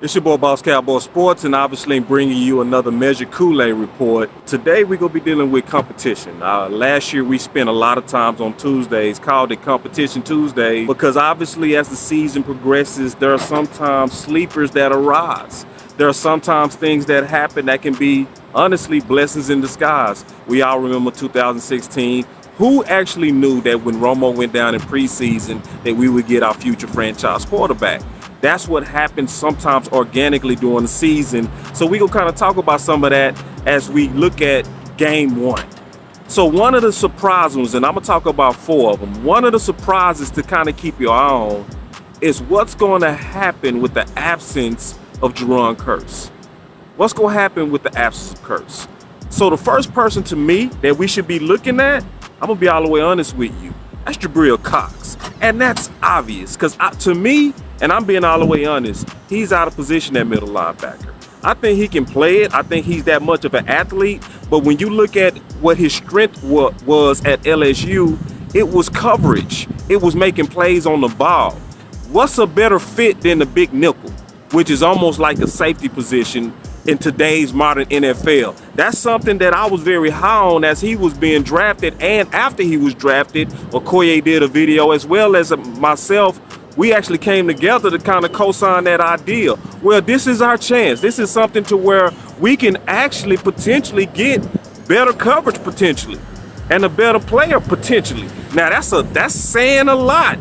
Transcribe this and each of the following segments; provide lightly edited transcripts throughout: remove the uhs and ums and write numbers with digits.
It's your boy Boss Cowboy Sports, and obviously bringing you another Measure Kool-Aid report. Today we're going to be dealing with competition. Last year we spent a lot of times on Tuesdays, called it Competition Tuesday, because obviously as the season progresses, there are sometimes sleepers that arise. There are sometimes things that happen that can be, honestly, blessings in disguise. We all remember 2016. Who actually knew that when Romo went down in preseason that we would get our future franchise quarterback? That's what happens sometimes organically during the season. So we gonna kind of talk about some of that as we look at game one. So one of the surprises, and I'm gonna talk about four of them. One of the surprises to kind of keep your eye on is what's gonna happen with the absence of Jabril Cox. What's gonna happen with the absence of Cox? So the first person to me that we should be looking at, I'm gonna be all the way honest with you, that's Jabril Cox. And that's obvious, because to me, and I'm being all the way honest, he's out of position at middle linebacker. I think he can play it. I think he's that much of an athlete. But when you look at what his strength was at LSU, it was coverage. It was making plays on the ball. What's a better fit than the big nickel, which is almost like a safety position in today's modern NFL? That's something that I was very high on as he was being drafted, and after he was drafted, Okoye did a video, as well as myself. We actually came together to kind of co-sign that idea. Well, this is our chance. This is something to where we can actually potentially get better coverage potentially and a better player potentially. Now that's saying a lot,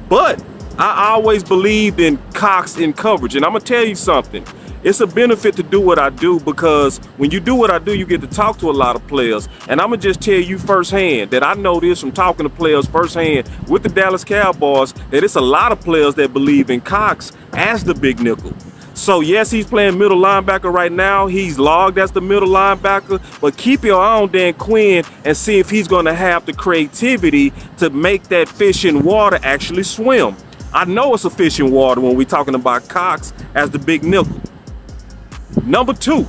but I always believed in Cox in coverage, and I'm gonna tell you something. It's a benefit to do what I do, because when you do what I do, you get to talk to a lot of players. And I'm going to just tell you firsthand that I know this from talking to players firsthand with the Dallas Cowboys, that it's a lot of players that believe in Cox as the big nickel. So yes, he's playing middle linebacker right now. He's logged as the middle linebacker, but keep your eye on Dan Quinn and see if he's going to have the creativity to make that fish in water actually swim. I know it's a fish in water when we're talking about Cox as the big nickel. Number two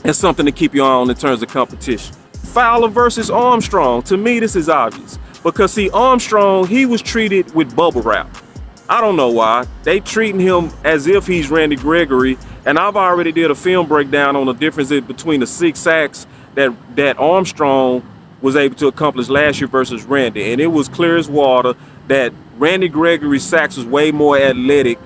is something to keep your eye on in terms of competition. Fowler versus Armstrong. To me, this is obvious, because see, Armstrong, he was treated with bubble wrap. I don't know why. They treating him as if he's Randy Gregory, and I've already did a film breakdown on the difference between the 6 sacks that Armstrong was able to accomplish last year versus Randy, and it was clear as water that Randy Gregory's sacks was way more athletic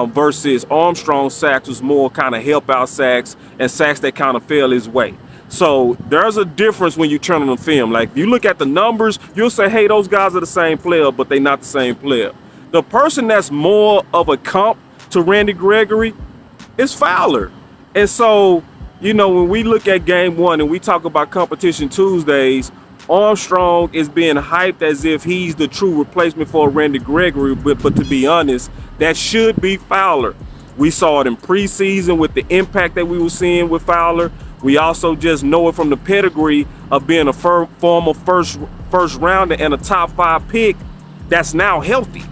versus Armstrong's sacks was more kind of help out sacks and sacks that kind of fell his way. So there's a difference when you turn on the film. Like if you look at the numbers, you'll say, hey, those guys are the same player, but they're not the same player. The person that's more of a comp to Randy Gregory is Fowler. And so, you know, when we look at game one and we talk about Competition Tuesdays, Armstrong is being hyped as if he's the true replacement for Randy Gregory, but to be honest, that should be Fowler. We saw it in preseason with the impact that we were seeing with Fowler. We also just know it from the pedigree of being a former first rounder and a top 5 pick that's now healthy.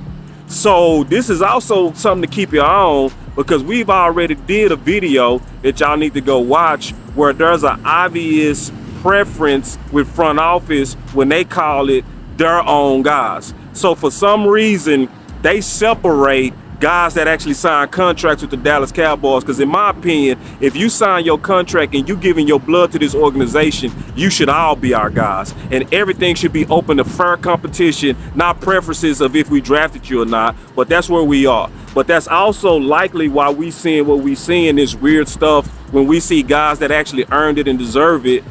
So this is also something to keep your eye on, because we've already did a video that y'all need to go watch where there's an obvious preference with front office when they call it their own guys. So for some reason, they separate guys that actually sign contracts with the Dallas Cowboys, because in my opinion, if you sign your contract and you giving your blood to this organization, you should all be our guys, and everything should be open to fair competition, not preferences of if we drafted you or not. But that's where we are. But that's also likely why we seeing what we seeing, this weird stuff when we see guys that actually earned it and deserve it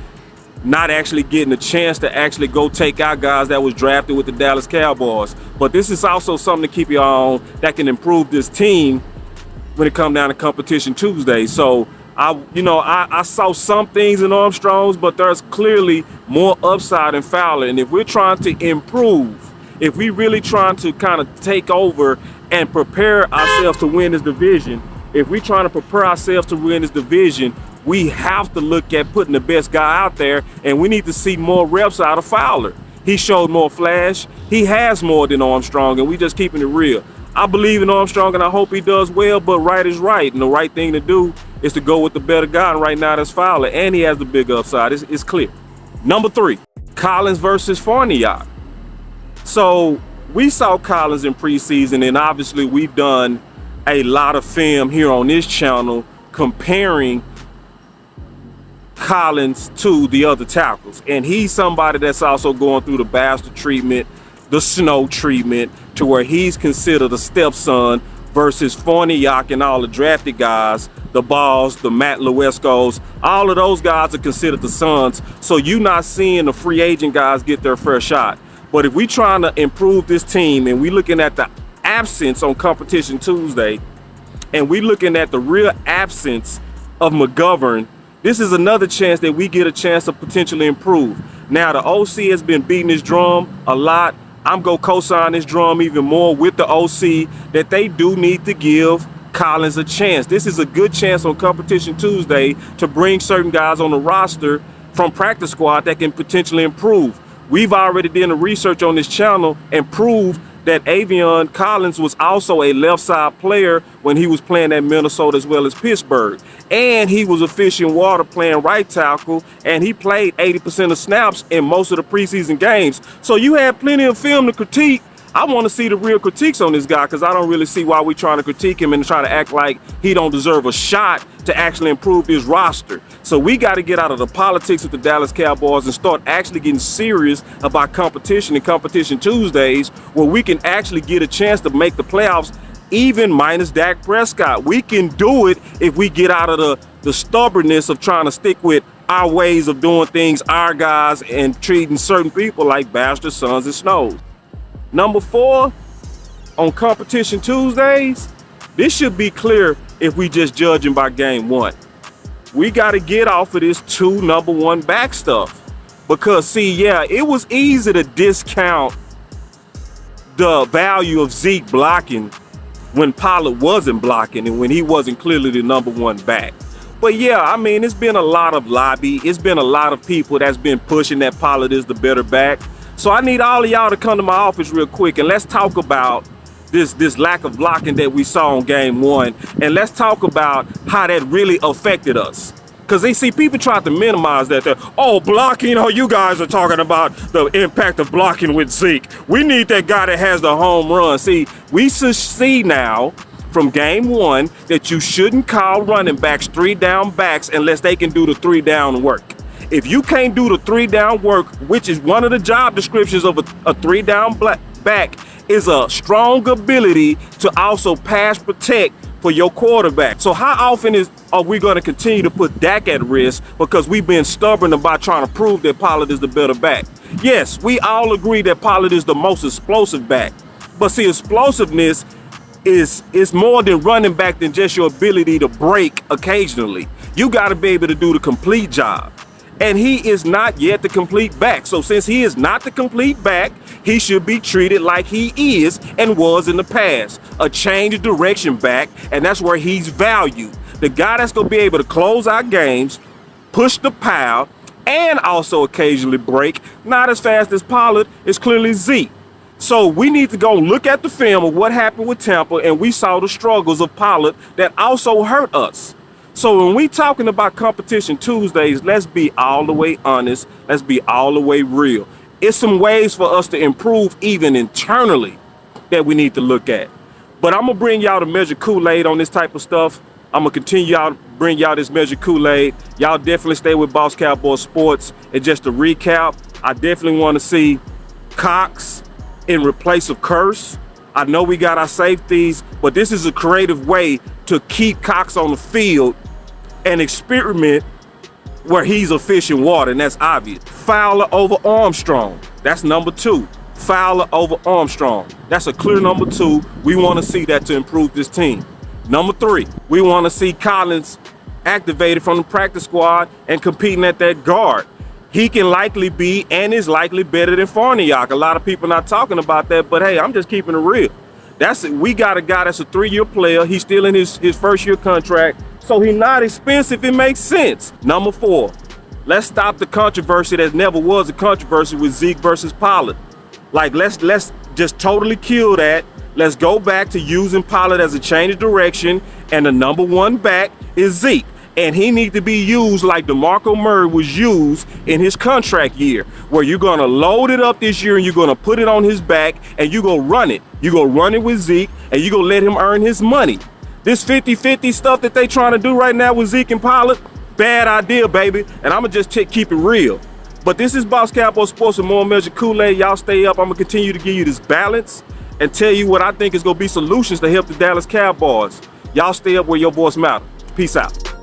not actually getting a chance to actually go take out guys that was drafted with the Dallas Cowboys. But this is also something to keep your eye on that can improve this team when it comes down to Competition Tuesday. So I saw some things in Armstrong's, but there's clearly more upside in Fowler. And if we're trying to improve, if we really trying to kind of take over and prepare ourselves to win this division, we have to look at putting the best guy out there, and we need to see more reps out of Fowler. He showed more flash. He has more than Armstrong, and we just keeping it real. I believe in Armstrong, and I hope he does well, but right is right, and the right thing to do is to go with the better guy, and right now that's Fowler, and he has the big upside. It's clear. Number 3, Collins versus Fournette. So we saw Collins in preseason, and obviously we've done a lot of film here on this channel comparing Collins to the other tackles, and he's somebody that's also going through the bastard treatment, the snow treatment, to where he's considered a stepson versus Farniok and all the drafted guys, the Balls, the Matt Luescos, all of those guys are considered the sons. So you're not seeing the free agent guys get their fair shot. But if we trying to improve this team and we looking at the absence on Competition Tuesday, and we looking at the real absence of McGovern, this is another chance that we get a chance to potentially improve. Now, the OC has been beating this drum a lot. I'm going to co-sign this drum even more with the OC that they do need to give Collins a chance. This is a good chance on Competition Tuesday to bring certain guys on the roster from practice squad that can potentially improve. We've already done the research on this channel and proved that Avion Collins was also a left side player when he was playing at Minnesota as well as Pittsburgh. And he was a fish in water playing right tackle, and he played 80% of snaps in most of the preseason games. So you had plenty of film to critique. I want to see the real critiques on this guy, because I don't really see why we're trying to critique him and try to act like he don't deserve a shot to actually improve his roster. So we got to get out of the politics with the Dallas Cowboys and start actually getting serious about competition and Competition Tuesdays, where we can actually get a chance to make the playoffs, even minus Dak Prescott. We can do it if we get out of the stubbornness of trying to stick with our ways of doing things, our guys, and treating certain people like bastard sons and snows. Number 4, on Competition Tuesdays, this should be clear if we just judging by game 1. We got to get off of this 2 number 1 back stuff. Because, see, yeah, it was easy to discount the value of Zeke blocking when Pollard wasn't blocking and when he wasn't clearly the number 1 back. But yeah, I mean, it's been a lot of lobby. It's been a lot of people that's been pushing that Pollard is the better back. So I need all of y'all to come to my office real quick and let's talk about this lack of blocking that we saw on game 1. And let's talk about how that really affected us. Because they see people try to minimize that. Oh, blocking, oh, you guys are talking about the impact of blocking with Zeke. We need that guy that has the home run. See, we should see now from game 1 that you shouldn't call running backs 3-down backs unless they can do the 3-down work. If you can't do the 3-down work, which is one of the job descriptions of a 3-down back, is a strong ability to also pass protect for your quarterback. So how often are we going to continue to put Dak at risk because we've been stubborn about trying to prove that Pollard is the better back? Yes, we all agree that Pollard is the most explosive back. But see, explosiveness is more than running back than just your ability to break occasionally. You got to be able to do the complete job. And he is not yet the complete back. So since he is not the complete back, he should be treated like he is and was in the past. A change of direction back, and that's where he's valued. The guy that's going to be able to close out games, push the pile, and also occasionally break, not as fast as Pollard, is clearly Zeke. So we need to go look at the film of what happened with Tampa, and we saw the struggles of Pollard that also hurt us. So when we talking about Competition Tuesdays, let's be all the way honest. Let's be all the way real. It's some ways for us to improve even internally that we need to look at. But I'm going to bring y'all to Measure Kool-Aid on this type of stuff. I'm going to continue to bring y'all this Measure Kool-Aid. Y'all definitely stay with Boss Cowboy Sports. And just to recap, I definitely want to see Cox in replace of Curse. I know we got our safeties, but this is a creative way to keep Cox on the field and experiment where he's a fish in water, and that's obvious. Fowler over Armstrong. That's number 2. Fowler over Armstrong. That's a clear number 2. We want to see that to improve this team. Number 3, we want to see Collins activated from the practice squad and competing at that guard. He can likely be and is likely better than Farniok. A lot of people not talking about that, but hey, I'm just keeping it real. We got a guy that's a 3-year player. He's still in his first year contract. So he's not expensive. It makes sense. Number 4, let's stop the controversy that never was a controversy with Zeke versus Pollard. Like, let's just totally kill that. Let's go back to using Pollard as a change of direction, and the number 1 back is Zeke. And he needs to be used like DeMarco Murray was used in his contract year, where you're going to load it up this year and you're going to put it on his back and you're going to run it. You're going to run it with Zeke and you're going to let him earn his money. This 50-50 stuff that they trying to do right now with Zeke and Pollard, bad idea, baby. And I'ma just keep it real. But this is Boss Cowboy Sports with more Measure Kool-Aid. Y'all stay up. I'm gonna continue to give you this balance and tell you what I think is gonna be solutions to help the Dallas Cowboys. Y'all stay up where your voice matters. Peace out.